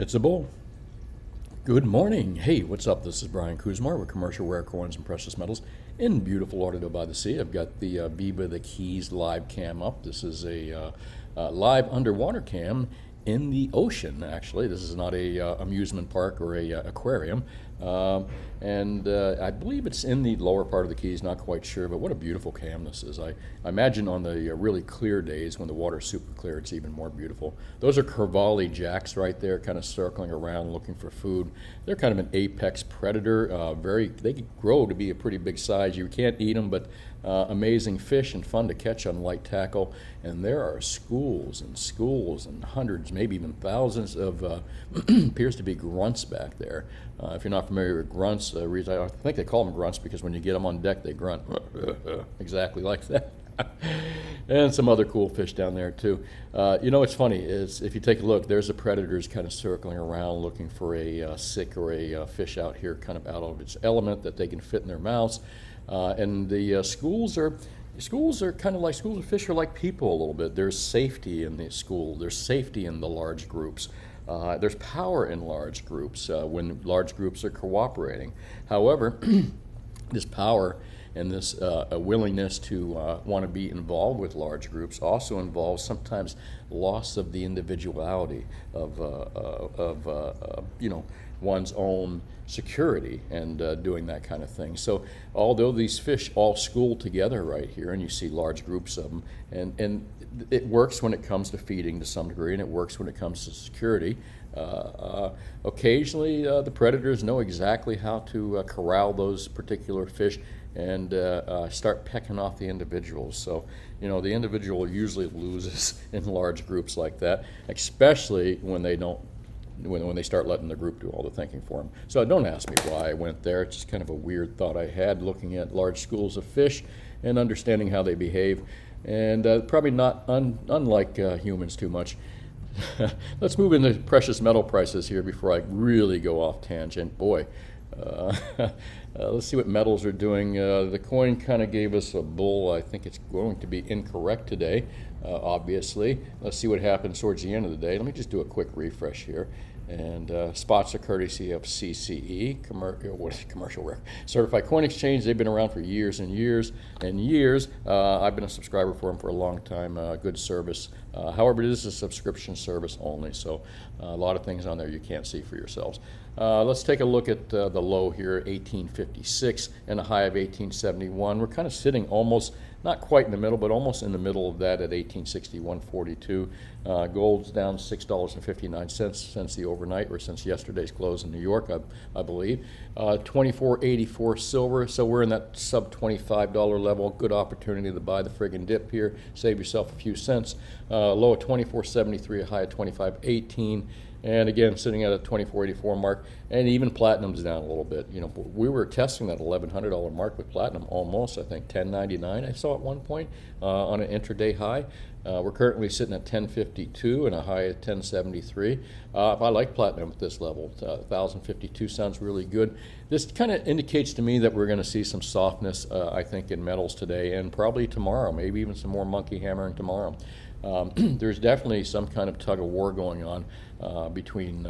It's a bull. Good morning. Hey, what's up? This is Brian Kuzmar with Commercial Rare Coins and Precious Metals in beautiful Lauderdale by the Sea. I've got the Biba the Keys live cam up. This is a live underwater cam in the ocean, actually. This is not a amusement park or a aquarium. And I believe it's in the lower part of the Keys, not quite sure, but what a beautiful cam this is. I imagine on the really clear days when the water's super clear, it's even more beautiful. Those are Corvalli jacks right there, kind of circling around looking for food. They're kind of an apex predator. They can grow to be a pretty big size. You can't eat them, but amazing fish and fun to catch on light tackle. And there are schools and hundreds, maybe even thousands of appears to be grunts back there. If you're not familiar with grunts, I think they call them grunts because when you get them on deck, they grunt exactly like that. And some other cool fish down there too. What's funny is if you take a look, there's the predators kind of circling around looking for a sick or a fish out here kind of out of its element that they can fit in their mouths. And the schools are kind of like schools of fish are like people a little bit. There's safety in the school. There's safety in the large groups. There's power in large groups when large groups are cooperating. However, this power and this willingness to want to be involved with large groups also involves sometimes loss of the individuality of one's own security and doing that kind of thing. So although these fish all school together right here, and you see large groups of them, and it works when it comes to feeding to some degree, and it works when it comes to security. Occasionally the predators know exactly how to corral those particular fish and start pecking off the individuals. So, the individual usually loses in large groups like that, especially when they don't, when they start letting the group do all the thinking for them. So don't ask me why I went there. It's just kind of a weird thought I had looking at large schools of fish and understanding how they behave, and probably not unlike humans too much. Let's move into precious metal prices here before I really go off tangent. Boy, let's see what metals are doing. The coin kind of gave us a bull. I think it's going to be incorrect today, obviously. Let's see what happens towards the end of the day. Let me just do a quick refresh here. And spots are courtesy of CCE, Commercial Rare Certified Coin Exchange. They've been around for years and years and years. I've been a subscriber for them for a long time. Good service. However, it is a subscription service only, so a lot of things on there you can't see for yourselves. Let's take a look at the low here, 1856, and a high of 1871. We're kind of sitting almost, not quite in the middle, but almost in the middle of that at 1861.42. Gold's down $6.59 since the overnight, or since yesterday's close in New York, I believe. 24.84 silver, so we're in that sub $25 level. Good opportunity to buy the friggin' dip here. Save yourself a few cents. Low at 24.73, a high at 25.18. And again, sitting at a 24.84 mark, and even platinum's down a little bit. We were testing that $1,100 mark with platinum almost. I think $10.99 I saw at one point on an intraday high. We're currently sitting at $10.52 and a high at $10.73. I like platinum at this level. $1,052 sounds really good. This kind of indicates to me that we're going to see some softness, I think, in metals today and probably tomorrow, maybe even some more monkey hammering tomorrow. There's definitely some kind of tug of war going on between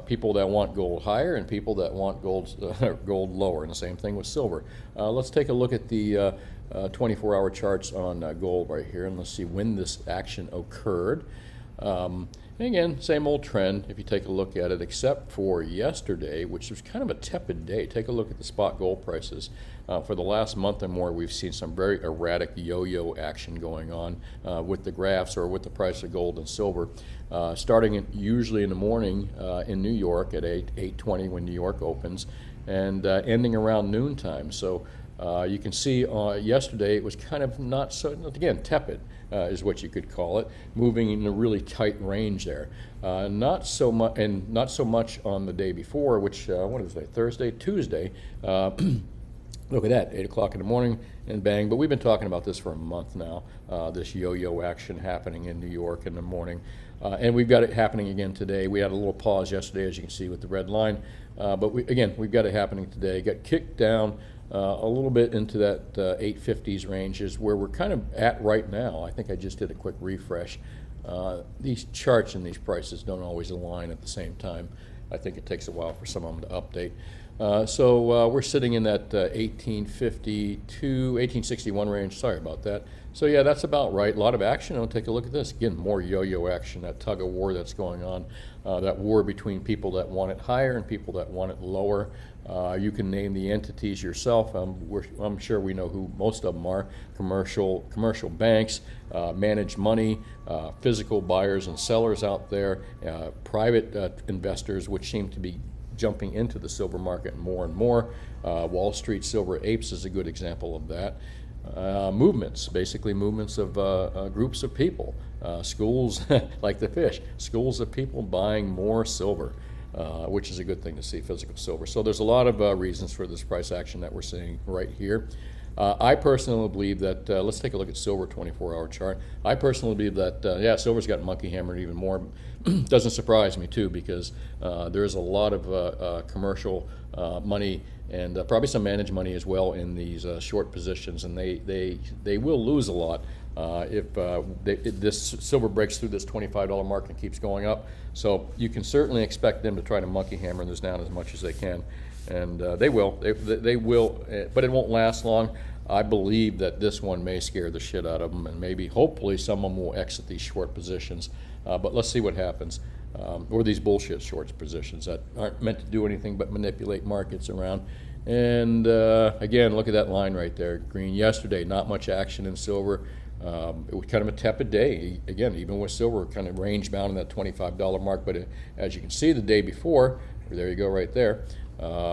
people that want gold higher and people that want gold lower, and the same thing with silver. Let's take a look at the 24-hour charts on gold right here, and let's see when this action occurred. And again, same old trend if you take a look at it, except for yesterday, which was kind of a tepid day. Take a look at the spot gold prices. For the last month or more, we've seen some very erratic yo-yo action going on with the graphs or with the price of gold and silver, starting usually in the morning in New York at 8:20 when New York opens, and ending around noontime. So you can see yesterday it was kind of not so, again, tepid is what you could call it, moving in a really tight range there. Not so much on the day before, which, what is it, Thursday, Tuesday. Look at that, 8 o'clock in the morning, and bang. But we've been talking about this for a month now, this yo-yo action happening in New York in the morning. And we've got it happening again today. We had a little pause yesterday, as you can see with the red line. But we've got it happening today. Got kicked down a little bit into that 850s range is where we're kind of at right now. I think I just did a quick refresh. these charts and these prices don't always align at the same time. I think it takes a while for some of them to update. So we're sitting in that 1852, 1861 range. Sorry about that. So yeah, that's about right. A lot of action. I'll take a look at this. Again, more yo-yo action, that tug of war that's going on, that war between people that want it higher and people that want it lower. You can name the entities yourself. I'm sure we know who most of them are. Commercial banks, managed money, physical buyers and sellers out there, private investors, which seem to be jumping into the silver market more and more. Wall Street silver apes is a good example of that. Movements, basically movements of groups of people, schools like the fish, schools of people buying more silver, which is a good thing to see, physical silver. So there's a lot of reasons for this price action that we're seeing right here. I personally believe that, let's take a look at silver 24-hour chart. I personally believe that, yeah, silver's got monkey hammered even more. Doesn't surprise me too, because there's a lot of commercial money and probably some managed money as well in these short positions, and they will lose a lot if this silver breaks through this $25 mark and keeps going up. So you can certainly expect them to try to monkey hammer this down as much as they can. And they will, but it won't last long. I believe that this one may scare the shit out of them, and maybe, hopefully, someone will exit these short positions. But let's see what happens. Or these bullshit short positions that aren't meant to do anything but manipulate markets around. And again, look at that line right there, green. Yesterday, not much action in silver. It was kind of a tepid day. Again, even with silver, kind of range bound in that $25 mark. But as you can see, the day before, there you go right there,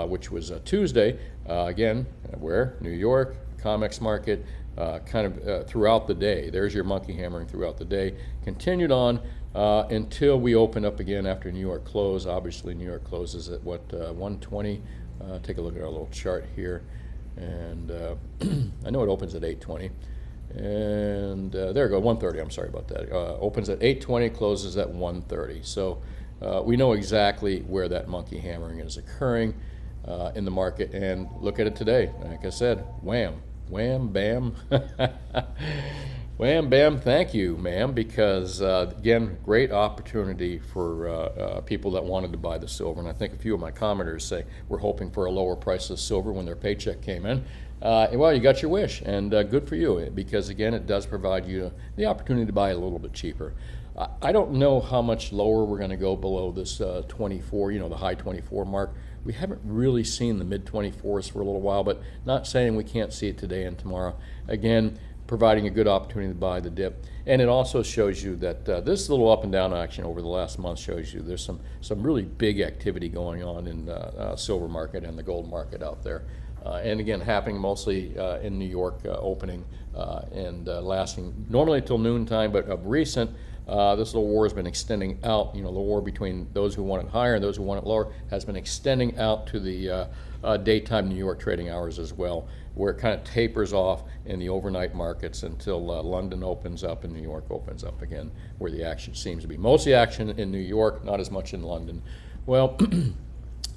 which was Tuesday, again, where? New York, COMEX market, kind of throughout the day. There's your monkey hammering throughout the day. Continued on until we open up again after New York close. Obviously, New York closes at what, 120? Take a look at our little chart here. And I know it opens at 820. And there we go, 130, I'm sorry about that. Opens at 820, closes at 130. So we know exactly where that monkey hammering is occurring in the market. And look at it today. Like I said, wham, wham, bam. Wham, bam, thank you, ma'am, because, again, great opportunity for people that wanted to buy the silver. And I think a few of my commenters say we're hoping for a lower price of silver when their paycheck came in. Well, you got your wish, and good for you, because, again, it does provide you the opportunity to buy a little bit cheaper. I don't know how much lower we're going to go below this 24, the high 24 mark. We haven't really seen the mid-24s for a little while, but not saying we can't see it today and tomorrow. Again, providing a good opportunity to buy the dip. And it also shows you that this little up and down action over the last month shows you there's some really big activity going on in the silver market and the gold market out there. And again, happening mostly in New York, opening and lasting normally until noontime, but of recent, this little war has been extending out. The war between those who want it higher and those who want it lower has been extending out to the daytime New York trading hours as well, where it kind of tapers off in the overnight markets until London opens up and New York opens up again, where the action seems to be. Mostly action in New York, not as much in London. Well,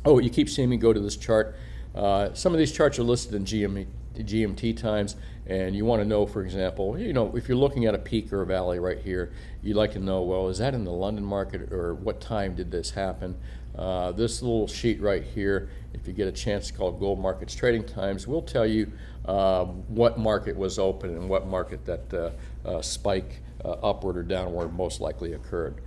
oh, you keep seeing me go to this chart. Some of these charts are listed in GMT times, and you want to know, for example, if you're looking at a peak or a valley right here, you'd like to know, well, is that in the London market, or what time did this happen? This little sheet right here, if you get a chance, called Gold Markets Trading Times, will tell you what market was open and what market that spike upward or downward most likely occurred.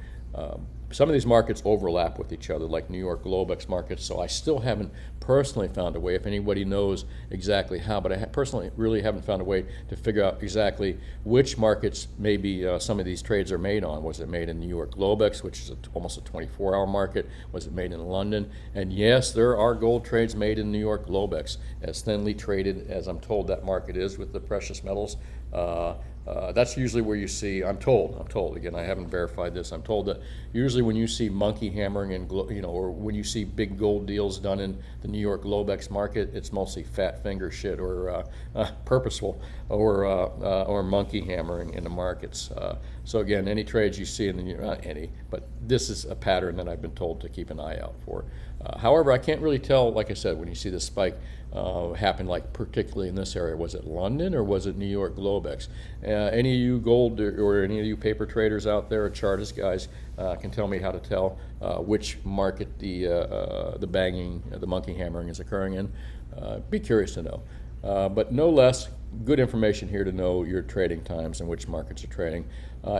Some of these markets overlap with each other, like New York Globex markets, so I still haven't personally found a way, if anybody knows exactly how, but I personally really haven't found a way to figure out exactly which markets maybe some of these trades are made on. Was it made in New York Globex, which is almost a 24-hour market? Was it made in London? And yes, there are gold trades made in New York Globex, as thinly traded as I'm told that market is with the precious metals. That's usually where you see, I'm told, again, I haven't verified this, I'm told that usually when you see monkey hammering and, or when you see big gold deals done in the New York Globex market, it's mostly fat finger shit or purposeful or monkey hammering in the markets. So again, any trades you see in the, not any, but this is a pattern that I've been told to keep an eye out for. However, I can't really tell, like I said, when you see this spike happen, like particularly in this area. Was it London or was it New York Globex? Any of you gold or any of you paper traders out there or chartist guys can tell me how to tell which market the banging, the monkey hammering is occurring in. Be curious to know. But no less, good information here to know your trading times and which markets are trading.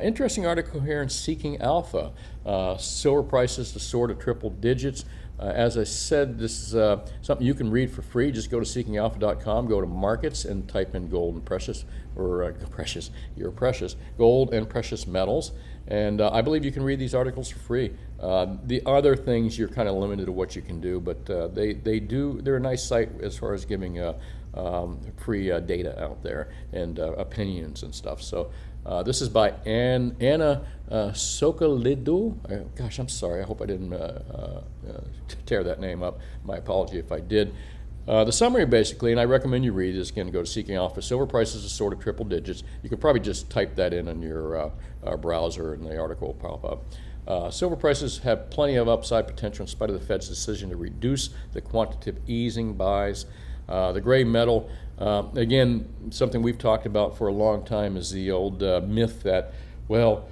Interesting article here in Seeking Alpha. Silver prices to soar to triple digits. As I said, this is something you can read for free. Just go to seekingalpha.com, go to markets, and type in gold and precious, or precious, you're precious, gold and precious metals. And I believe you can read these articles for free. The other things, you're kind of limited to what you can do, but they're a nice site as far as giving free data out there and opinions and stuff. So this is by Anna Sokolidou. Gosh, I'm sorry. I hope I didn't tear that name up. My apology if I did. The summary basically, and I recommend you read this, again, go to Seeking Alpha. Silver prices are sort of triple digits. You could probably just type that in on your browser and the article will pop up. Silver prices have plenty of upside potential in spite of the Fed's decision to reduce the quantitative easing buys. The gray metal, again, something we've talked about for a long time is the old myth that, well,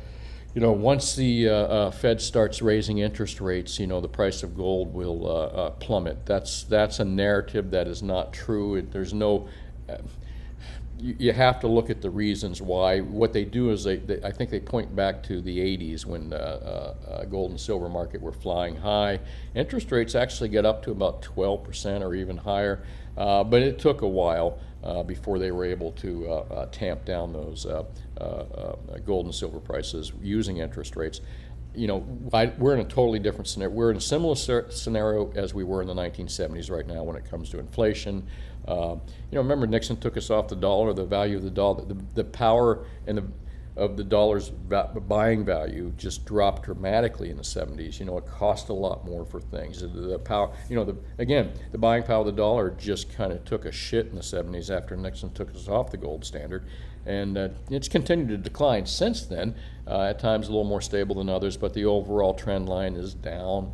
once the Fed starts raising interest rates, the price of gold will plummet. That's a narrative that is not true. There's no. You have to look at the reasons why. What they do is I think they point back to the 80s when gold and silver market were flying high. Interest rates actually get up to about 12% or even higher, but it took a while before they were able to tamp down those gold and silver prices using interest rates. We're in a totally different scenario. We're in a similar scenario as we were in the 1970s right now when it comes to inflation. Remember Nixon took us off the dollar, the value of the dollar, the power of the dollar's buying value just dropped dramatically in the 70s. It cost a lot more for things. The power, the buying power of the dollar just kind of took a shit in the 70s after Nixon took us off the gold standard. And it's continued to decline since then, at times a little more stable than others, but the overall trend line is down.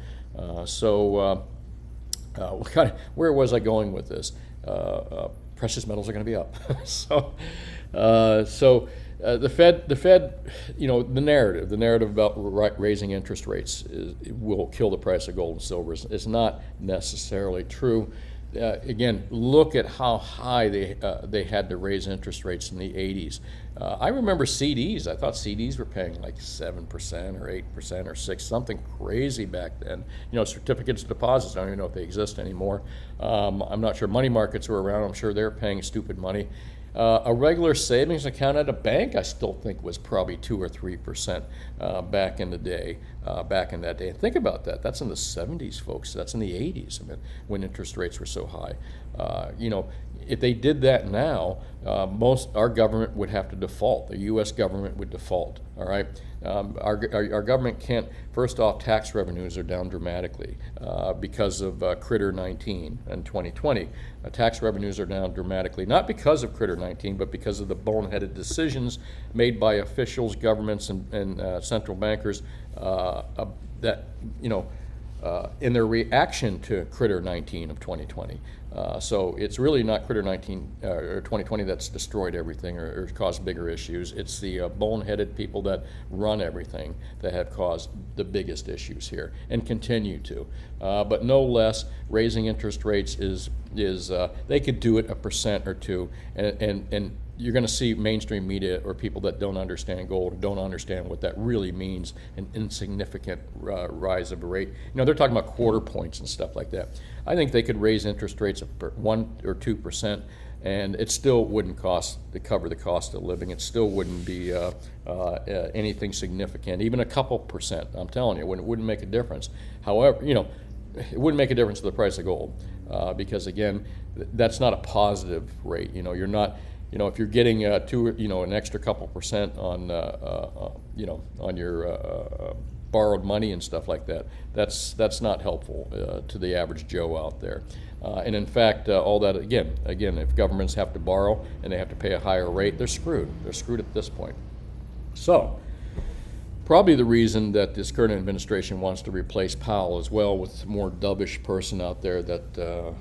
Where was I going with this? Precious metals are going to be up. The Fed, the narrative about raising interest rates will kill the price of gold and silver is not necessarily true. Again, look at how high they had to raise interest rates in the 80s. I remember CDs. I thought CDs were paying like 7% or 8% or 6%, something crazy back then. Certificates of deposits, I don't even know if they exist anymore. I'm not sure money markets were around. I'm sure they're paying stupid money. A regular savings account at a bank, I still think was probably 2 or 3% back in the day, back in that day. And think about that. That's in the 70s, folks. That's in the 80s, when interest rates were so high. If they did that now, our government would have to default. The U.S. government would default. All right. Our government can't. First off, tax revenues are down dramatically because of Critter 19 in 2020. Tax revenues are down dramatically, not because of Critter 19, but because of the boneheaded decisions made by officials, governments, and central bankers that in their reaction to Critter 19 of 2020. So it's really not Critter 19 or 2020 that's destroyed everything or caused bigger issues. It's the boneheaded people that run everything that have caused the biggest issues here and continue to. But no less, raising interest rates is they could do it 1% or 2%, and you're going to see mainstream media or people that don't understand gold, don't understand what that really means, an insignificant rise of a rate. They're talking about quarter points and stuff like that. I think they could raise interest rates 1 or 2%, and it still wouldn't cover the cost of living. It still wouldn't be anything significant, even a couple percent. I'm telling you, it wouldn't make a difference. However, it wouldn't make a difference to the price of gold because, again, that's not a positive rate. You're not. If you're getting an extra couple percent on your borrowed money and stuff like that, that's not helpful to the average Joe out there. And in fact, all that again, if governments have to borrow and they have to pay a higher rate, they're screwed. They're screwed at this point. So Probably the reason that this current administration wants to replace Powell as well with a more dovish person out there that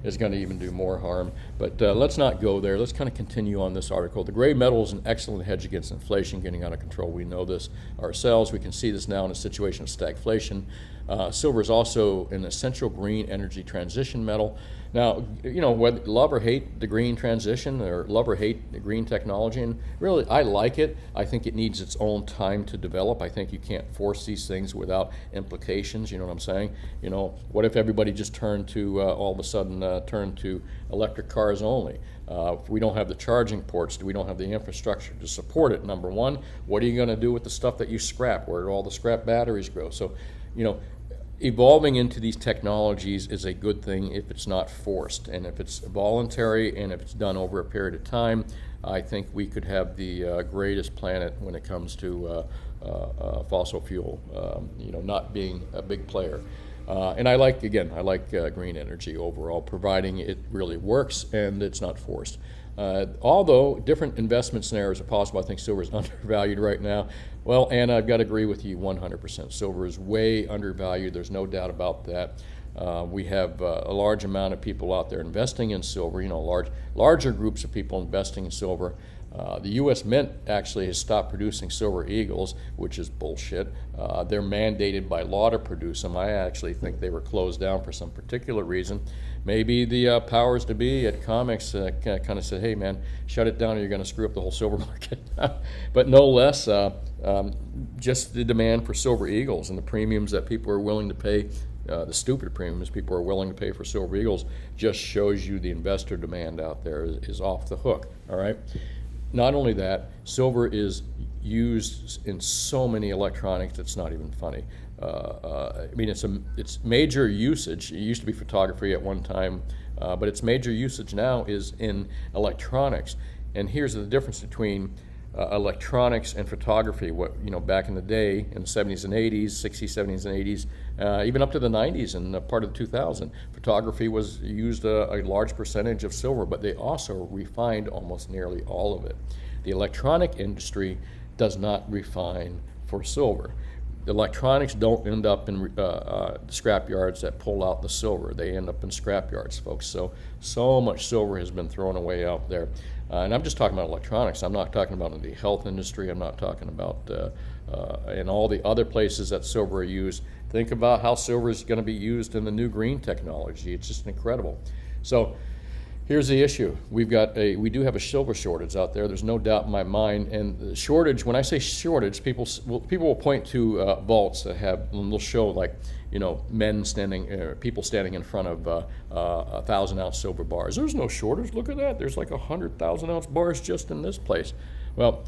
is going to even do more harm. But let's not go there. Let's kind of continue on this article. The gray metal is an excellent hedge against inflation getting out of control. We know this ourselves. We can see this now in a situation of stagflation. Silver is also an essential green energy transition metal. Now, you know, whether love or hate the green transition or love or hate the green technology, and really I like it. I think it needs its own time to develop. I think you can't force these things without implications, you know what I'm saying? You know, what if everybody just turned to, all of a sudden, turned to electric cars only? If we don't have the charging ports, we don't have the infrastructure to support it, number one, what are you going to do with the stuff that you scrap? Where do all the scrap batteries go? So, you know, evolving into these technologies is a good thing if it's not forced, and if it's voluntary and if it's done over a period of time. I think we could have the greatest planet when it comes to fossil fuel, you know, not being a big player. And I like green energy overall, providing it really works and it's not forced. Although different investment scenarios are possible, I think silver is undervalued right now. Well, Anna, I've got to agree with you 100%. Silver is way undervalued. There's no doubt about that. We have a large amount of people out there investing in silver, you know, larger groups of people investing in silver. The U.S. Mint actually has stopped producing silver eagles, which is bullshit. They're mandated by law to produce them. I actually think they were closed down for some particular reason. Maybe the powers to be at COMEX kind of said, hey man, shut it down or you're going to screw up the whole silver market. But no less, just the demand for silver eagles and the premiums that people are willing to pay, the stupid premiums people are willing to pay for silver eagles, just shows you the investor demand out there is off the hook, all right? Not only that, silver is used in so many electronics, it's not even funny. I mean, it's major usage. It used to be photography at one time, but its major usage now is in electronics. And here's the difference between electronics and photography. What, you know, back in the day, in the 70s and 80s, 60s, 70s and 80s, even up to the 90s and part of the 2000s, photography was used a large percentage of silver, but they also refined almost nearly all of it. The electronic industry does not refine for silver. The electronics don't end up in scrap yards that pull out the silver. They end up in scrap yards, folks. So much silver has been thrown away out there. And I'm just talking about electronics. I'm not talking about in the health industry. I'm not talking about in all the other places that silver are used. Think about how silver is going to be used in the new green technology. It's just incredible. So here's the issue. We do have a silver shortage out there. There's no doubt in my mind. And the shortage, when I say shortage, people will point to vaults that have, and they'll show like, you know, people standing in front of 1,000-ounce silver bars. There's no shortage. Look at that. There's like 100,000-ounce bars just in this place. Well,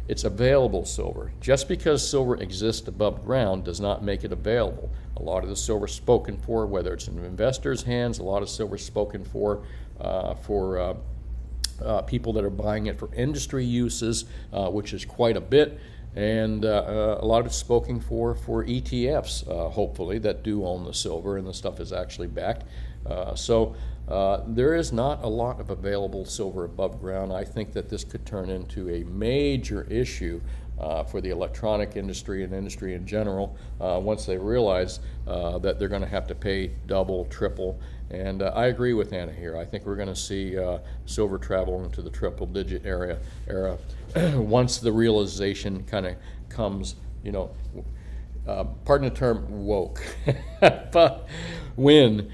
it's available silver. Just because silver exists above ground does not make it available. A lot of the silver spoken for, whether it's in investors' hands, a lot of silver spoken for people that are buying it for industry uses, which is quite a bit, and a lot of it's spoken for ETFs, hopefully, that do own the silver and the stuff is actually backed. So there is not a lot of available silver above ground. I think that this could turn into a major issue for the electronic industry and industry in general once they realize that they're going to have to pay double, triple. And I agree with Anna here. I think we're going to see silver travel into the triple-digit era once the realization kind of comes, you know, pardon the term, woke. But when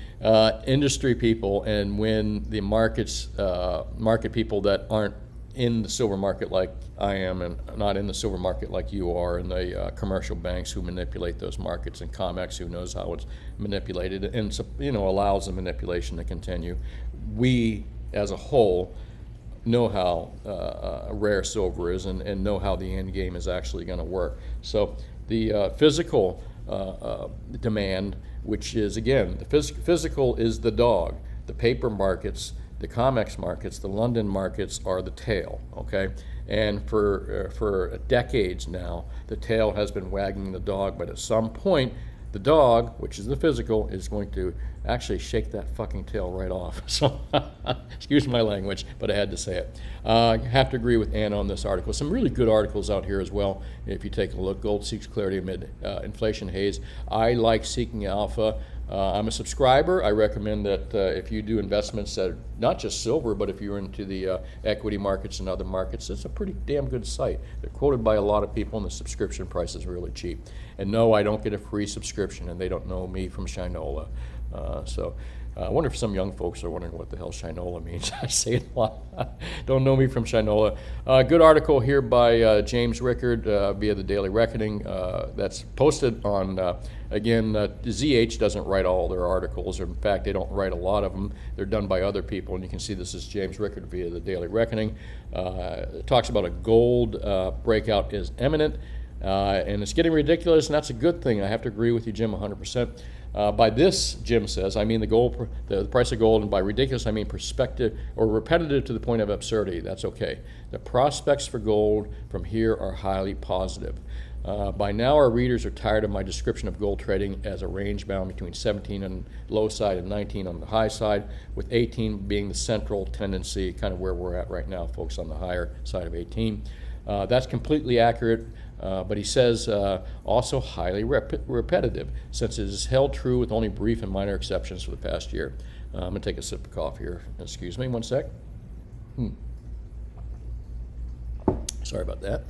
industry people and when the market people that aren't in the silver market like I am and not in the silver market like you are, and the commercial banks who manipulate those markets, and COMEX who knows how it's manipulated and, you know, allows the manipulation to continue. We as a whole know how rare silver is and know how the end game is actually going to work. So the physical demand, which is, again, the physical is the dog. The paper markets, the COMEX markets, the London markets are the tail, okay? And for decades now, the tail has been wagging the dog, but at some point, The dog, which is the physical, is going to actually shake that fucking tail right off. So, excuse my language, but I had to say it. I have to agree with Anna on this article. Some really good articles out here as well. If you take a look, Gold Seeks Clarity Amid Inflation Haze. I like Seeking Alpha. I'm a subscriber. I recommend that if you do investments that are not just silver, but if you're into the equity markets and other markets, it's a pretty damn good site. They're quoted by a lot of people, and the subscription price is really cheap. And no, I don't get a free subscription, and they don't know me from Shinola. So I wonder if some young folks are wondering what the hell Shinola means. I say it a lot. Don't know me from Shinola. Good article here by James Rickard via the Daily Reckoning. That's posted on, again, ZH doesn't write all their articles. Or in fact, they don't write a lot of them. They're done by other people. And you can see this is James Rickard via the Daily Reckoning. It talks about a gold breakout is imminent. And it's getting ridiculous, and that's a good thing. I have to agree with you, Jim, 100%. By this, Jim says, I mean the price of gold, and by ridiculous, I mean perspective or repetitive to the point of absurdity. That's okay. The prospects for gold from here are highly positive. By now, our readers are tired of my description of gold trading as a range bound between 17 on the low side and 19 on the high side, with 18 being the central tendency, kind of where we're at right now, folks, on the higher side of 18. That's completely accurate. But he says also highly repetitive, since it is held true with only brief and minor exceptions for the past year. I'm going to take a sip of coffee here. Excuse me, one sec. Sorry about that.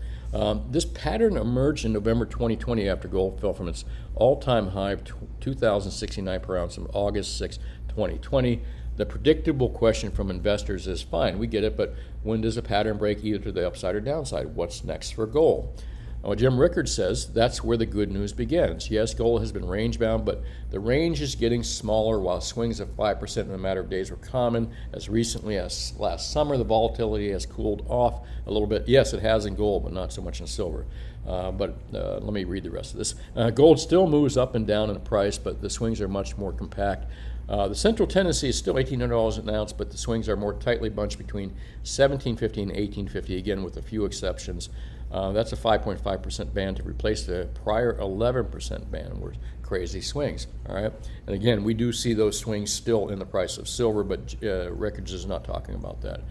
This pattern emerged in November 2020 after gold fell from its all-time high of $2,069 per ounce on August 6, 2020. The predictable question from investors is, fine, we get it, but when does a pattern break either to the upside or downside? What's next for gold? Well, Jim Rickard says that's where the good news begins. Yes, gold has been range-bound, but the range is getting smaller while swings of 5% in a matter of days were common. As recently as last summer, the volatility has cooled off a little bit. Yes, it has in gold, but not so much in silver. But let me read the rest of this. Gold still moves up and down in price, but the swings are much more compact. The central tendency is still $1,800 an ounce, but the swings are more tightly bunched between $1,750 and $1,850, again with a few exceptions. That's a 5.5% band to replace the prior 11% band, where crazy swings. All right, and again, we do see those swings still in the price of silver, but Records is not talking about that.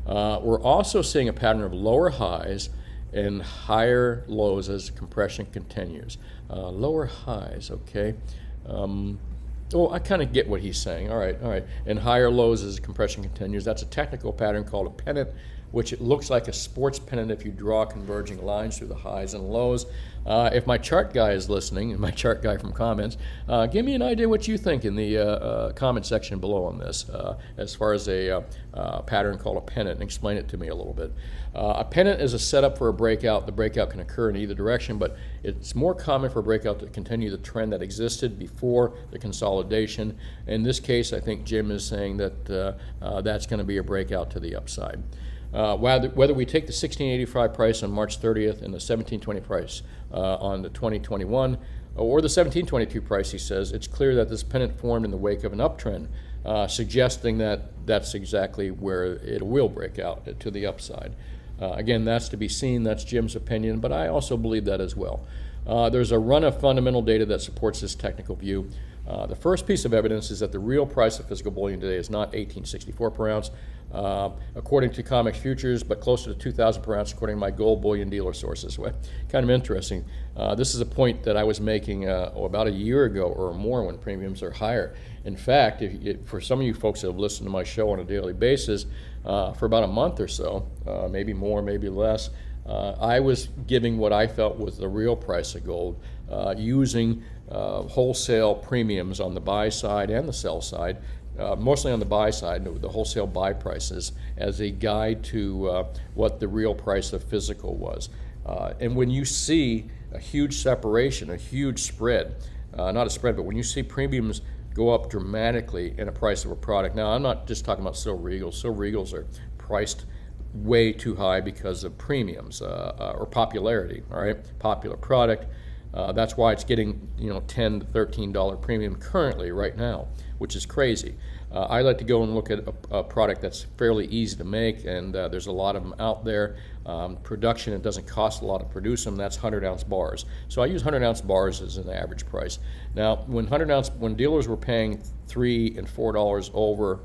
We're also seeing a pattern of lower highs and higher lows as compression continues. Lower highs, okay. I kind of get what he's saying. All right. And higher lows as compression continues. That's a technical pattern called a pennant, which it looks like a sports pennant if you draw converging lines through the highs and lows. If my chart guy is listening, and my chart guy from comments, give me an idea what you think in the comment section below on this, as far as a pattern called a pennant, and explain it to me a little bit. A pennant is a setup for a breakout. The breakout can occur in either direction, but it's more common for a breakout to continue the trend that existed before the consolidation. In this case, I think Jim is saying that that's going to be a breakout to the upside. Whether we take the 1685 price on March 30th and the 1720 price on the 2021 or the 1722 price, he says, it's clear that this pennant formed in the wake of an uptrend, suggesting that that's exactly where it will break out to the upside. Again, that's to be seen. That's Jim's opinion, but I also believe that as well. There's a run of fundamental data that supports this technical view. The first piece of evidence is that the real price of physical bullion today is not $18.64 per ounce, according to COMEX futures, but closer to $2,000 per ounce according to my gold bullion dealer sources. Well, kind of interesting. This is a point that I was making about a year ago or more when premiums are higher. In fact, for some of you folks that have listened to my show on a daily basis, for about a month or so, maybe more, maybe less, I was giving what I felt was the real price of gold, using wholesale premiums on the buy side and the sell side, mostly on the buy side, the wholesale buy prices, as a guide to what the real price of physical was. And when you see a huge separation, a huge spread, not a spread, but when you see premiums go up dramatically in a price of a product. Now, I'm not just talking about silver eagles. Silver eagles are priced way too high because of premiums or popularity. All right, popular product. That's why it's getting $10 to $13 premium currently right now, which is crazy. I like to go and look at a product that's fairly easy to make, and there's a lot of them out there. Production, it doesn't cost a lot to produce them. That's 100-ounce bars. So I use 100-ounce bars as an average price. Now, when dealers were paying $3 and $4 over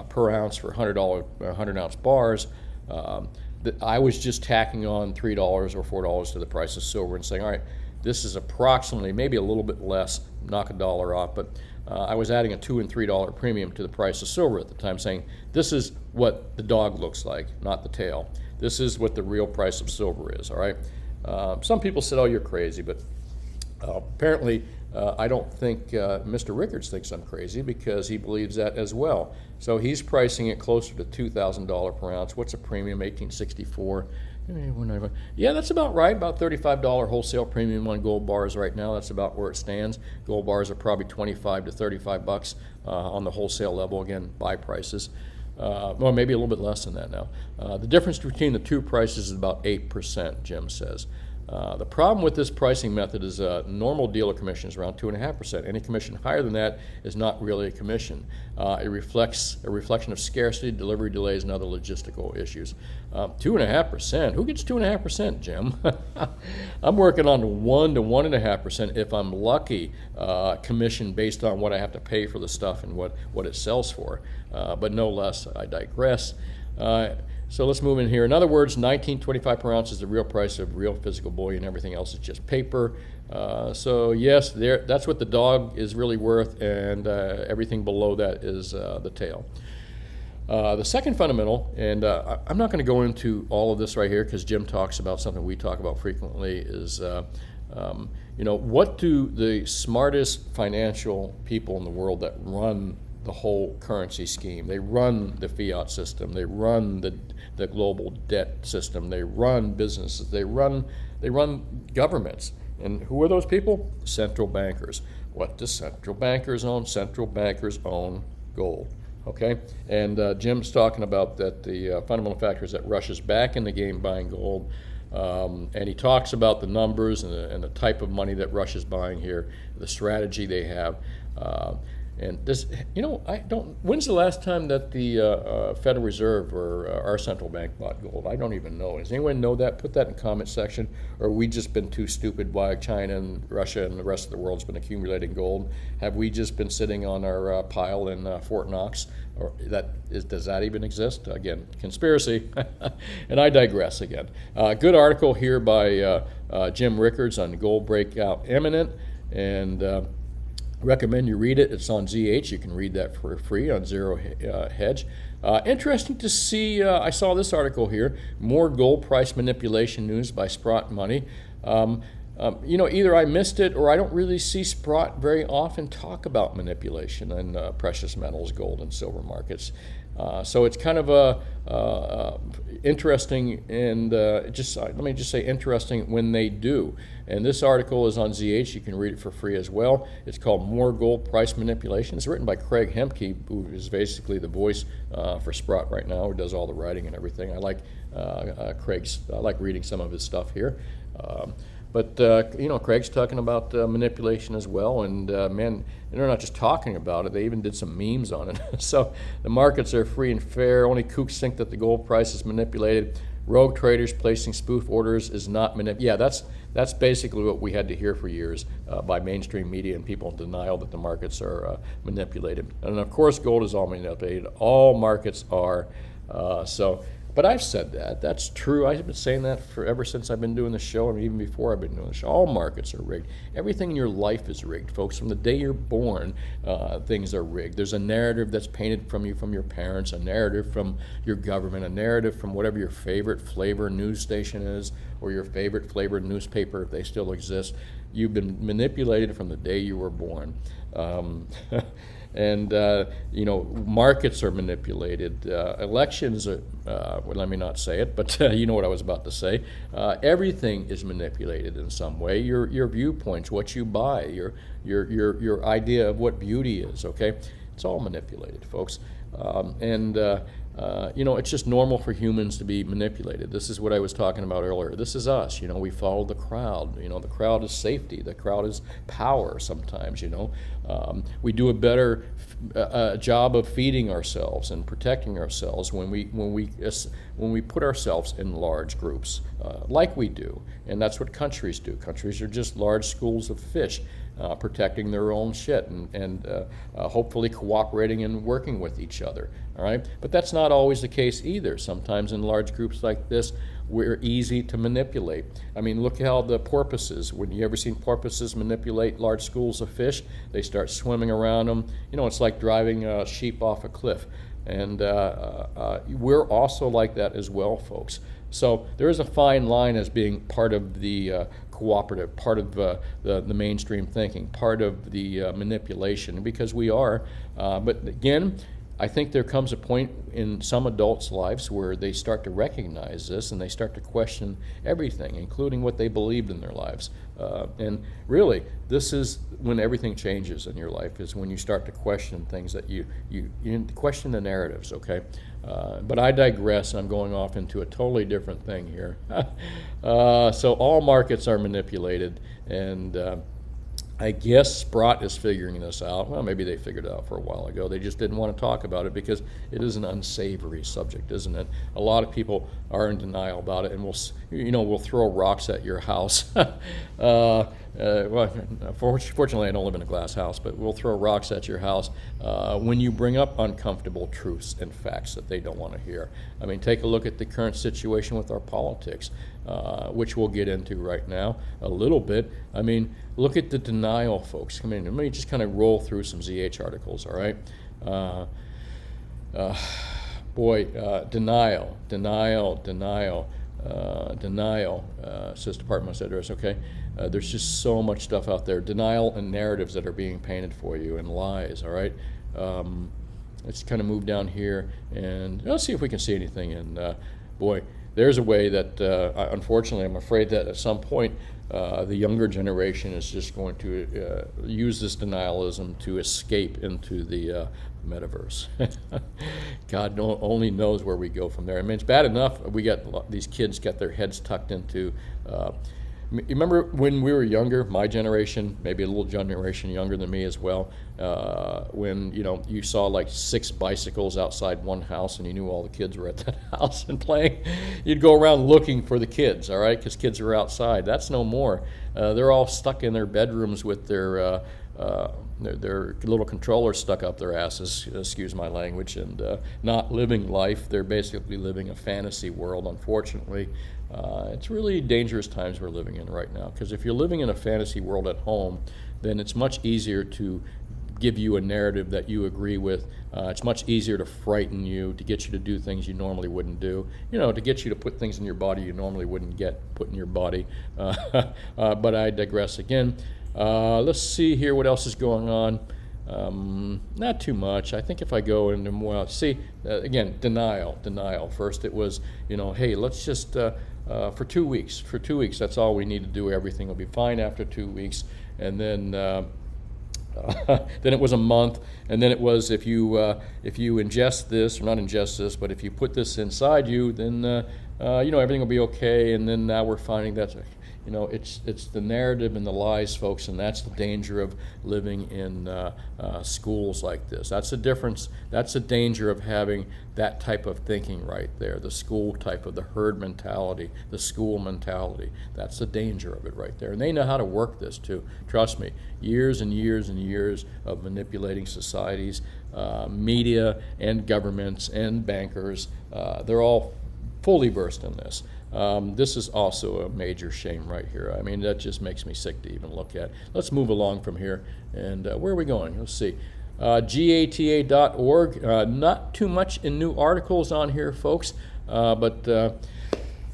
per ounce for 100-ounce bars, I was just tacking on $3 or $4 to the price of silver and saying, all right, this is approximately, maybe a little bit less, knock a dollar off, but I was adding a $2 and $3 premium to the price of silver at the time, saying this is what the dog looks like, not the tail. This is what the real price of silver is, all right? Some people said, oh, you're crazy, but apparently I don't think Mr. Rickards thinks I'm crazy, because he believes that as well. So he's pricing it closer to $2,000 per ounce. What's a premium? 1864. Yeah, that's about right. About $35 wholesale premium on gold bars right now. That's about where it stands. Gold bars are probably 25 to 35 bucks on the wholesale level. Again, buy prices. Well, maybe a little bit less than that now. The difference between the two prices is about 8%, Jim says. The problem with this pricing method is normal dealer commission is around 2.5%. Any commission higher than that is not really a commission. It reflects a reflection of scarcity, delivery delays, and other logistical issues. 2.5%? Who gets 2.5%, Jim? I'm working on 1 to 1.5% if I'm lucky, commission based on what I have to pay for the stuff and what it sells for. But no less. I digress. So let's move in here. In other words, $19.25 per ounce is the real price of real physical bullion. Everything else is just paper. So yes, that's what the dog is really worth, and everything below that is the tail. The second fundamental, and I'm not going to go into all of this right here because Jim talks about something we talk about frequently, is what do the smartest financial people in the world that run the whole currency scheme? They run the fiat system. They run the global debt system. They run businesses. They run governments. And who are those people? Central bankers. What do central bankers own? Central bankers own gold. Okay? And Jim's talking about that the fundamental factor is that Russia's back in the game buying gold. And he talks about the numbers and the type of money that Russia's buying here, the strategy they have. And this, when's the last time that the Federal Reserve or our central bank bought gold? I don't even know. Does anyone know that? Put that in the comment section. Or have we just been too stupid while China and Russia and the rest of the world's been accumulating gold? Have we just been sitting on our pile in Fort Knox? Or does that even exist? Again, conspiracy. And I digress again. Good article here by Jim Rickards on gold breakout imminent. And recommend you read it. It's on ZH. You can read that for free on Zero Hedge. Interesting to see, I saw this article here, more gold price manipulation news by Sprott Money. Either I missed it or I don't really see Sprott very often talk about manipulation in precious metals, gold and silver markets. So it's kind of interesting, and let me just say interesting when they do. And this article is on ZH. You can read it for free as well. It's called More Gold Price Manipulation. It's written by Craig Hemke, who is basically the voice for Sprott right now, who does all the writing and everything. I like I like reading some of his stuff here. But Craig's talking about manipulation as well, and man, they're not just talking about it, they even did some memes on it. So the markets are free and fair. Only kooks think that the gold price is manipulated. Rogue traders placing spoof orders is not manipulated. Yeah, that's basically what we had to hear for years by mainstream media and people in denial that the markets are manipulated. And of course, gold is all manipulated. All markets are. But I've said that. That's true. I've been saying that ever since I've been doing the show, and even before I've been doing the show. All markets are rigged. Everything in your life is rigged, folks. From the day you're born, things are rigged. There's a narrative that's painted from you from your parents, a narrative from your government, a narrative from whatever your favorite flavor news station is, or your favorite flavor newspaper, if they still exist. You've been manipulated from the day you were born. And markets are manipulated. Elections are, let me not say it, but you know what I was about to say. Everything is manipulated in some way. Your viewpoints, what you buy, your idea of what beauty is. Okay, it's all manipulated, folks. It's just normal for humans to be manipulated. This is what I was talking about earlier. This is us. We follow the crowd. The crowd is safety. The crowd is power sometimes. We do a better job of feeding ourselves and protecting ourselves when we put ourselves in large groups, like we do. And that's what countries do. Countries are just large schools of fish. Protecting their own shit and hopefully cooperating and working with each other, all right? But that's not always the case either. Sometimes in large groups like this, we're easy to manipulate. I mean, look how the porpoises, when you ever seen porpoises manipulate large schools of fish, they start swimming around them. It's like driving a sheep off a cliff. And we're also like that as well, folks. So there is a fine line as being part of the cooperative, part of the mainstream thinking, part of the manipulation, because we are. But again, I think there comes a point in some adults' lives where they start to recognize this and they start to question everything, including what they believed in their lives. And really, this is when everything changes in your life, is when you start to question things that you question the narratives, okay? But I digress. I'm going off into a totally different thing here. So all markets are manipulated, and I guess Sprott is figuring this out. Well, maybe they figured it out for a while ago. They just didn't want to talk about it because it is an unsavory subject, isn't it? A lot of people are in denial about it, and we'll throw rocks at your house. Fortunately, I don't live in a glass house, but we'll throw rocks at your house when you bring up uncomfortable truths and facts that they don't want to hear. I mean, take a look at the current situation with our politics, which we'll get into right now a little bit. I mean, look at the denial, folks. I mean, let me just kind of roll through some ZH articles, all right? Denial, says Department of Address, okay? There's just so much stuff out there. Denial and narratives that are being painted for you, and lies, all right? Let's kind of move down here, and let's see if we can see anything. And there's a way that, unfortunately, I'm afraid that at some point, the younger generation is just going to use this denialism to escape into the metaverse. God only knows where we go from there. I mean, it's bad enough these kids got their heads tucked into. You remember when we were younger, my generation, maybe a little generation younger than me as well, when you saw like 6 bicycles outside one house and you knew all the kids were at that house and playing. You'd go around looking for the kids, all right, because kids are outside. That's no more. They're all stuck in their bedrooms with their little controllers stuck up their asses, excuse my language, and not living life. They're basically living a fantasy world, unfortunately. It's really dangerous times we're living in right now, because if you're living in a fantasy world at home, then it's much easier to give you a narrative that you agree with. It's much easier to frighten you, to get you to do things you normally wouldn't do, to get you to put things in your body you normally wouldn't get put in your body. But I digress again. Let's see here what else is going on. Not too much. I think if I go into more, again, denial. First it was, hey, let's just, for 2 weeks, that's all we need to do. Everything will be fine after 2 weeks. And then then it was a month. And then it was, if you ingest this, or not ingest this, but if you put this inside you, then, everything will be okay. And then now we're finding that's it's the narrative and the lies, folks, and that's the danger of living in schools like this. That's the difference. That's the danger of having that type of thinking right there, the school type of the herd mentality, the school mentality. That's the danger of it right there. And they know how to work this too. Trust me, years and years and years of manipulating societies, media and governments and bankers, they're all fully versed in this. This is also a major shame right here. I mean, that just makes me sick to even look at. Let's move along from here. And where are we going? Let's see. GATA.org. Not too much in new articles on here, folks. But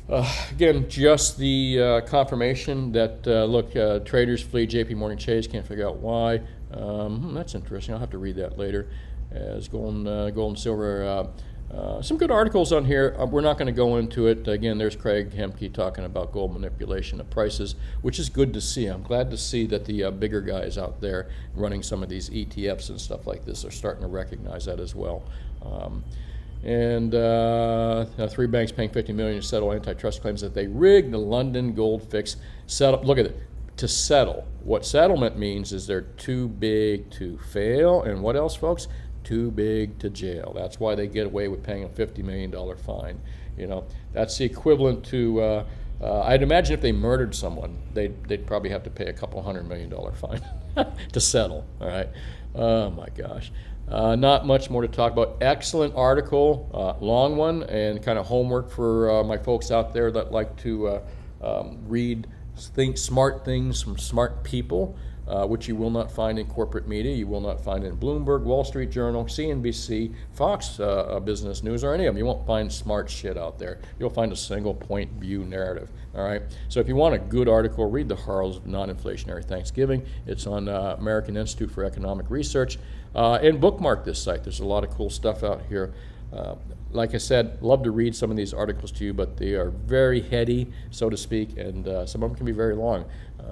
again, just the confirmation that, traders flee JP Morgan Chase. Can't figure out why. That's interesting. I'll have to read that later. As gold and silver... some good articles on here. We're not going to go into it. Again, there's Craig Hemke talking about gold manipulation of prices, which is good to see. I'm glad to see that the bigger guys out there running some of these ETFs and stuff like this are starting to recognize that as well. Three banks paying $50 million to settle antitrust claims that they rigged the London gold fix settle. Look at it. To settle. What settlement means is they're too big to fail, and what else, folks? Too big to jail. That's why they get away with paying a $50 million fine. You know, that's the equivalent to. I'd imagine if they murdered someone, they'd probably have to pay a couple $100 million fine to settle. All right. Oh my gosh. Not much more to talk about. Excellent article, long one, and kind of homework for my folks out there that like to read smart things from smart people, which you will not find in corporate media. You will not find in Bloomberg, Wall Street Journal, CNBC, Fox Business News, or any of them. You won't find smart shit out there. You'll find a single point view narrative. All right. So if you want a good article, read The Horrors of Non-Inflationary Thanksgiving. It's on American Institute for Economic Research. And bookmark this site. There's a lot of cool stuff out here. Like I said, love to read some of these articles to you, but they are very heady, so to speak, and some of them can be very long.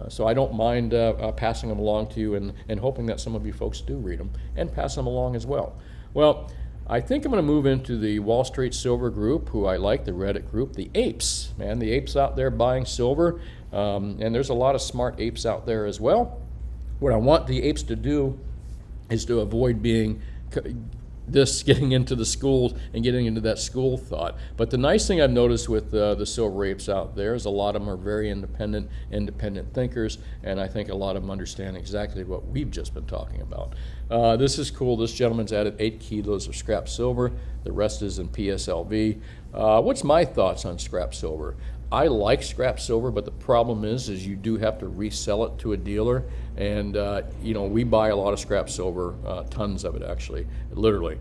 So I don't mind passing them along to you and hoping that some of you folks do read them and pass them along as well. Well, I think I'm going to move into the Wall Street Silver group, who I like, the Reddit group, the apes. Man, the apes out there buying silver, and there's a lot of smart apes out there as well. What I want the apes to do is to avoid being getting into the schools and getting into that school thought. But the nice thing I've noticed with the silver apes out there is a lot of them are very independent thinkers, and I think a lot of them understand exactly what we've just been talking about. This is cool. This gentleman's added 8 kilos of scrap silver. The rest is in PSLV. What's my thoughts on scrap silver? I like scrap silver, but the problem is you do have to resell it to a dealer, and we buy a lot of scrap silver, tons of it actually, literally,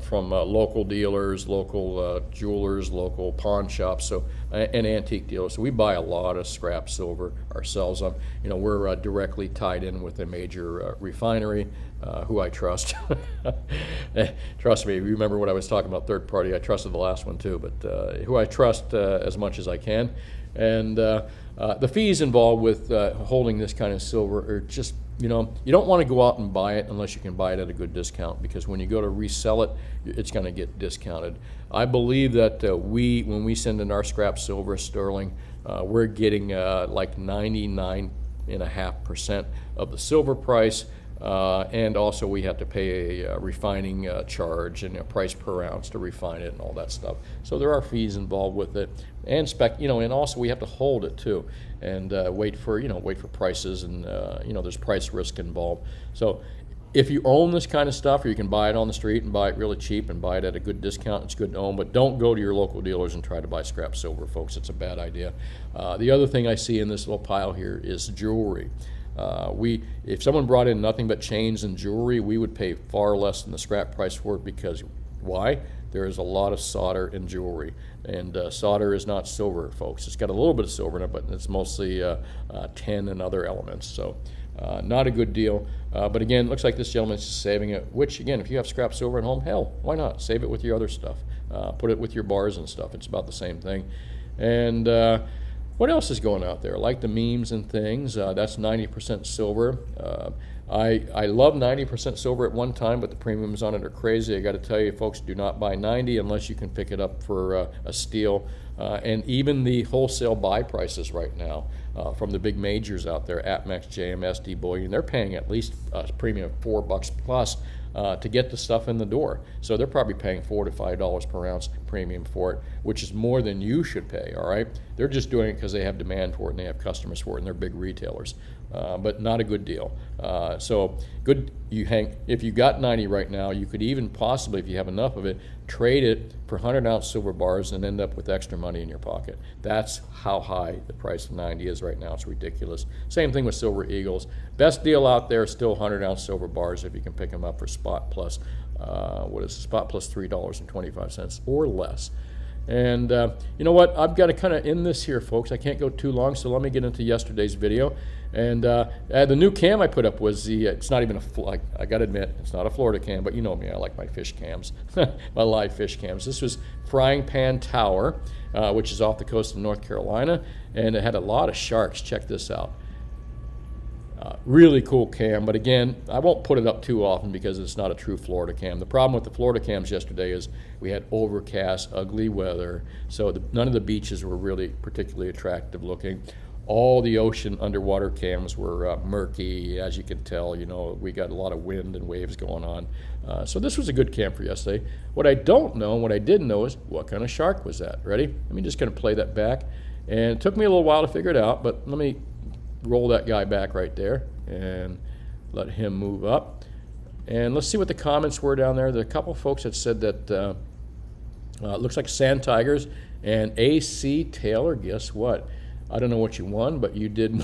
from local dealers, local jewelers, local pawn shops, and antique dealers. So we buy a lot of scrap silver ourselves. We're directly tied in with a major refinery who I trust. Trust me, remember what I was talking about third party, I trusted the last one too, but who I trust as much as I can. And the fees involved with holding this kind of silver are just, you don't want to go out and buy it unless you can buy it at a good discount, because when you go to resell it, it's going to get discounted. I believe that when we send in our scrap silver sterling, we're getting like 99.5% of the silver price. And also we have to pay a refining charge and a price per ounce to refine it and all that stuff. So there are fees involved with it, and and also we have to hold it too, and wait for prices, and there's price risk involved. So if you own this kind of stuff, or you can buy it on the street and buy it really cheap and buy it at a good discount, it's good to own. But don't go to your local dealers and try to buy scrap silver, folks. It's a bad idea. The other thing I see in this little pile here is jewelry. If someone brought in nothing but chains and jewelry, we would pay far less than the scrap price for it, because why? There is a lot of solder in jewelry, and solder is not silver, folks. It's got a little bit of silver in it, but it's mostly tin and other elements. So not a good deal. But again, it looks like this gentleman's just saving it, which again, if you have scrap silver at home, hell, why not? Save it with your other stuff. Put it with your bars and stuff. It's about the same thing. And what else is going out there? Like the memes and things, that's 90% silver. I love 90% silver at one time, but the premiums on it are crazy. I got to tell you, folks, do not buy 90 unless you can pick it up for a steal. And even the wholesale buy prices right now from the big majors out there, Atmex, JMS, D Bullion, they're paying at least a premium of $4 plus to get the stuff in the door. So they're probably paying $4 to $5 per ounce premium for it, which is more than you should pay, all right? They're just doing it because they have demand for it and they have customers for it, and they're big retailers. But not a good deal. So good, if you got 90 right now, you could even possibly, if you have enough of it, trade it for 100-ounce silver bars and end up with extra money in your pocket. That's how high the price of 90 is right now. It's ridiculous. Same thing with Silver Eagles. Best deal out there is still 100-ounce silver bars if you can pick them up for spot plus, spot plus $3.25 or less. And you know what? I've got to kind of end this here, folks. I can't go too long, so let me get into yesterday's video. And the new cam I put up was it's not even I got to admit, it's not a Florida cam, but you know me, I like my fish cams, my live fish cams. This was Frying Pan Tower, which is off the coast of North Carolina, and it had a lot of sharks. Check this out. Really cool cam, but again, I won't put it up too often because it's not a true Florida cam. The problem with the Florida cams yesterday is we had overcast, ugly weather, so none of the beaches were really particularly attractive looking. All the ocean underwater cams were murky, as you can tell. You know, we got a lot of wind and waves going on. So this was a good cam for yesterday. What I don't know, and what I did know, is what kind of shark was that. Ready? Let me just kind of play that back. And it took me a little while to figure it out, but let me roll that guy back right there and let him move up. And let's see what the comments were down there. There are a couple folks that said that it looks like sand tigers. And A.C. Taylor, guess what? I don't know what you won, but you did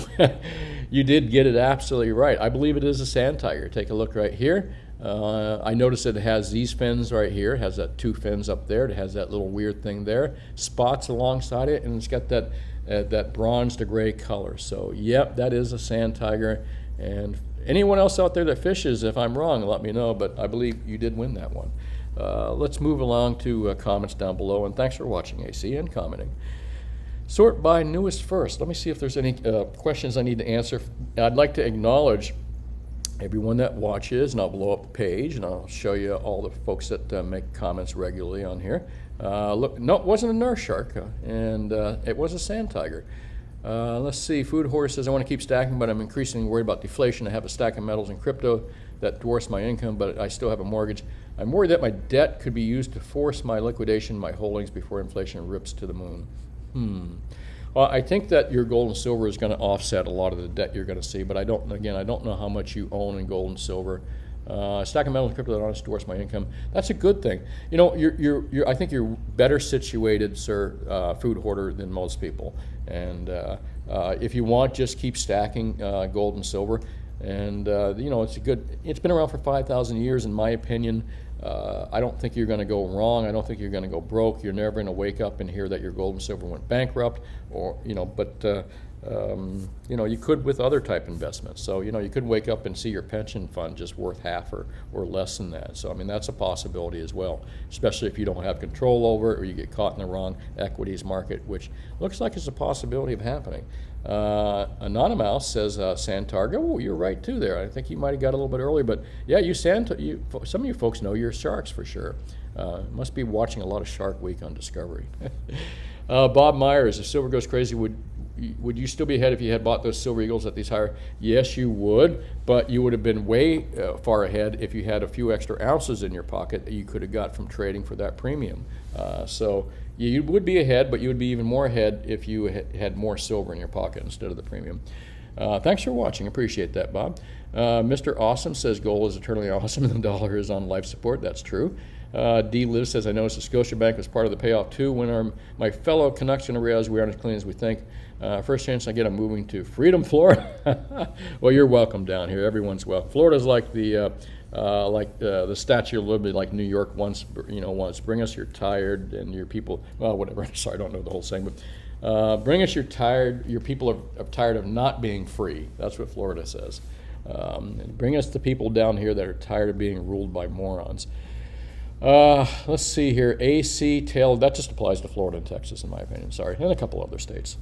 you did get it absolutely right. I believe it is a sand tiger. Take a look right here. I noticed that it has these fins right here. It has that 2 fins up there. It has that little weird thing there. Spots alongside it, and it's got that that bronze to gray color. So, yep, that is a sand tiger. And anyone else out there that fishes, if I'm wrong, let me know. But I believe you did win that one. Let's move along to comments down below. And thanks for watching, AC, and commenting. Sort by newest first. Let me see if there's any questions I need to answer. I'd like to acknowledge everyone that watches, and I'll blow up the page, and I'll show you all the folks that make comments regularly on here. Look, no, it wasn't a nurse shark, and it was a sand tiger. Let's see, Food Horse says, I want to keep stacking, but I'm increasingly worried about deflation. I have a stack of metals and crypto that dwarfs my income, but I still have a mortgage. I'm worried that my debt could be used to force my liquidation, my holdings, before inflation rips to the moon. Well, I think that your gold and silver is going to offset a lot of the debt you're going to see, but I don't know how much you own in gold and silver. Stack of metal and crypto that honestly dwarfs my income. That's a good thing. You know, I think you're better situated, sir, food hoarder, than most people. And if you want, just keep stacking gold and silver. And you know, it's been around for 5,000 years, in my opinion. I don't think you're going to go wrong. I don't think you're going to go broke. You're never going to wake up and hear that your gold and silver went bankrupt, or but you know, you could with other type investments. So you know, you could wake up and see your pension fund just worth half or less than that. So I mean, that's a possibility as well, especially if you don't have control over it or you get caught in the wrong equities market, which looks like it's a possibility of happening. Anonymous says sand tiger. Oh, you're right too there. I think you might have got a little bit early, but yeah, some of you folks know your sharks for sure. Must be watching a lot of Shark Week on Discovery. Bob Myers, if silver goes crazy, would you still be ahead if you had bought those silver eagles at these higher? Yes, you would, but you would have been way far ahead if you had a few extra ounces in your pocket that you could have got from trading for that premium. So you would be ahead, but you would be even more ahead if you had more silver in your pocket instead of the premium. Thanks for watching. Appreciate that, Bob. Mr. Awesome says gold is eternally awesome and the dollar is on life support. That's true. D. Liz says, I noticed the Scotiabank was part of the payoff too. When my fellow Canucks going to realize we aren't as clean as we think? First chance I get, I'm moving to Freedom, Florida. Well, you're welcome down here. Everyone's welcome. Florida's like the Statue of Liberty, like New York once. Bring us your tired and your people. Well, whatever. Sorry, I don't know the whole saying, but bring us your tired. Your people are tired of not being free. That's what Florida says. Bring us the people down here that are tired of being ruled by morons. Let's see here. AC Tail, that just applies to Florida and Texas, in my opinion. Sorry, and a couple other states.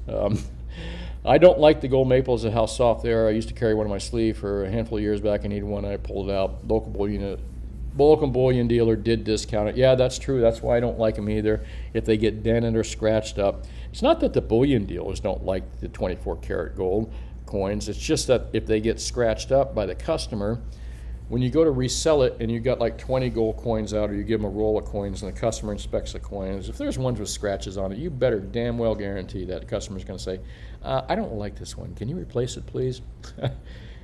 I don't like the gold maples and how soft they are. I used to carry one in my sleeve for a handful of years back. I needed one. I pulled it out. Local bullion dealer did discount it. Yeah, that's true. That's why I don't like them either. If they get dented or scratched up, it's not that the bullion dealers don't like the 24 karat gold coins. It's just that if they get scratched up by the customer, when you go to resell it and you got like 20 gold coins out, or you give them a roll of coins and the customer inspects the coins, if there's ones with scratches on it, you better damn well guarantee that the customer's going to say, I don't like this one. Can you replace it, please?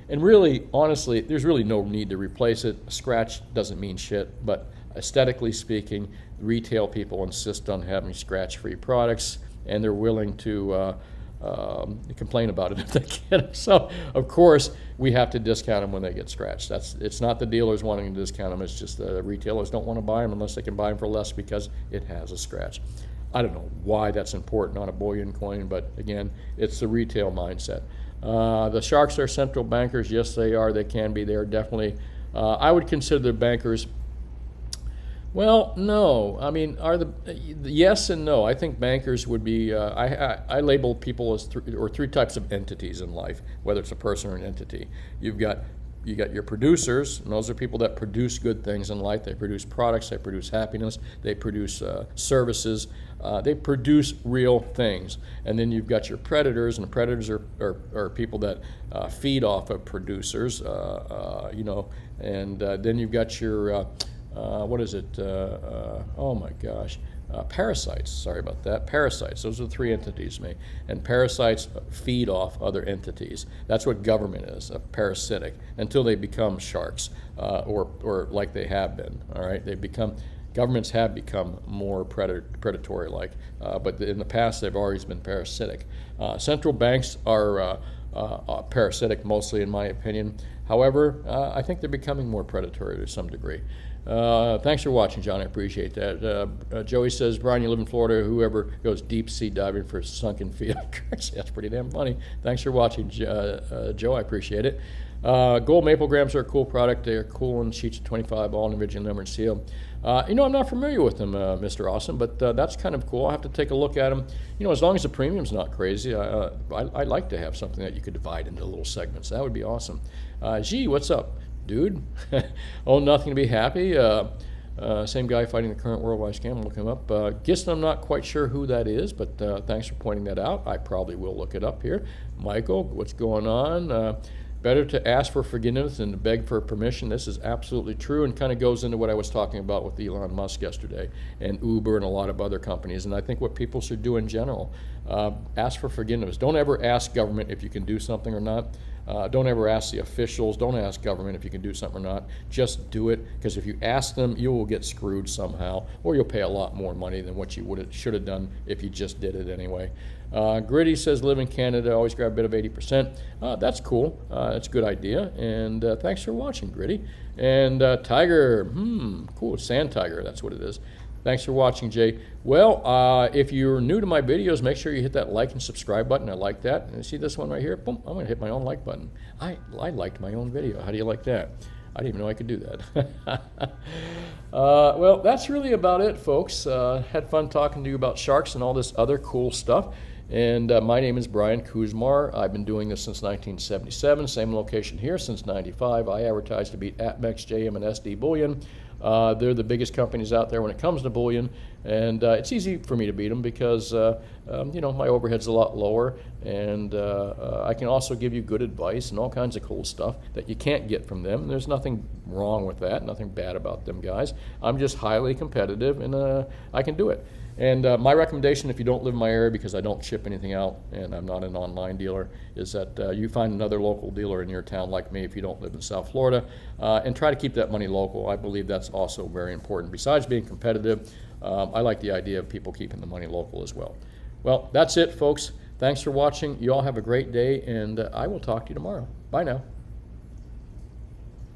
And really, honestly, there's really no need to replace it. A scratch doesn't mean shit, but aesthetically speaking, retail people insist on having scratch-free products, and they're willing to complain about it if they get them. So, of course, we have to discount them when they get scratched. It's not the dealers wanting to discount them. It's just the retailers don't want to buy them unless they can buy them for less because it has a scratch. I don't know why that's important on a bullion coin, but again, it's the retail mindset. The sharks are central bankers. Yes, they are. They can be. They're definitely, I would consider the bankers Well, no. I mean, yes and no. I think bankers would be. I label people as three types of entities in life, whether it's a person or an entity. You got your producers, and those are people that produce good things in life. They produce products, they produce happiness, they produce services, they produce real things. And then you've got your predators, and the predators are people that feed off of producers, and then you've got your what is it? Oh my gosh. Parasites, sorry about that. Parasites, those are the three entities to me. And parasites feed off other entities. That's what government is, a parasitic, until they become sharks, or like they have been, all right? Governments have become more predatory-like, but in the past they've always been parasitic. Central banks are parasitic mostly in my opinion. However, I think they're becoming more predatory to some degree. Thanks for watching, John. I appreciate that. Joey says, Brian, you live in Florida. Whoever goes deep sea diving for sunken field currency. That's pretty damn funny. Thanks for watching, Joe. I appreciate it. Gold maple grams are a cool product. They're cool in sheets of 25, all individually numbered and sealed. I'm not familiar with them, Mr. Awesome, but that's kind of cool. I'll have to take a look at them. As long as the premium's not crazy, I'd like to have something that you could divide into little segments. That would be awesome. G, what's up, dude? Own nothing to be happy. Same guy fighting the current worldwide scam. Look him up. Guess I'm not quite sure who that is, but thanks for pointing that out. I probably will look it up here. Michael, what's going on? Better to ask for forgiveness than to beg for permission. This is absolutely true, and kind of goes into what I was talking about with Elon Musk yesterday and Uber and a lot of other companies. And I think what people should do in general, ask for forgiveness. Don't ever ask government if you can do something or not. Don't ever ask the officials. Don't ask government if you can do something or not. Just do it, because if you ask them, you will get screwed somehow, or you'll pay a lot more money than what you should have done if you just did it anyway. Gritty says, live in Canada, always grab a bit of 80%. That's cool. That's a good idea. And thanks for watching, Gritty. And Tiger, cool, Sand Tiger, that's what it is. Thanks for watching, Jay. Well, if you're new to my videos, make sure you hit that like and subscribe button. I like that. And see this one right here? Boom, I'm going to hit my own like button. I liked my own video. How do you like that? I didn't even know I could do that. Well, that's really about it, folks. Had fun talking to you about sharks and all this other cool stuff. And my name is Brian Kuzmar. I've been doing this since 1977, same location here since 95. I advertise to beat APMEX, JM, and SD Bullion. They're the biggest companies out there when it comes to bullion, and it's easy for me to beat them because my overhead's a lot lower, and I can also give you good advice and all kinds of cool stuff that you can't get from them. There's nothing wrong with that, nothing bad about them guys. I'm just highly competitive, and I can do it. And my recommendation, if you don't live in my area, because I don't ship anything out and I'm not an online dealer, is that you find another local dealer in your town like me if you don't live in South Florida, and try to keep that money local. I believe that's also very important. Besides being competitive, I like the idea of people keeping the money local as well. Well, that's it, folks. Thanks for watching. You all have a great day, and I will talk to you tomorrow. Bye now.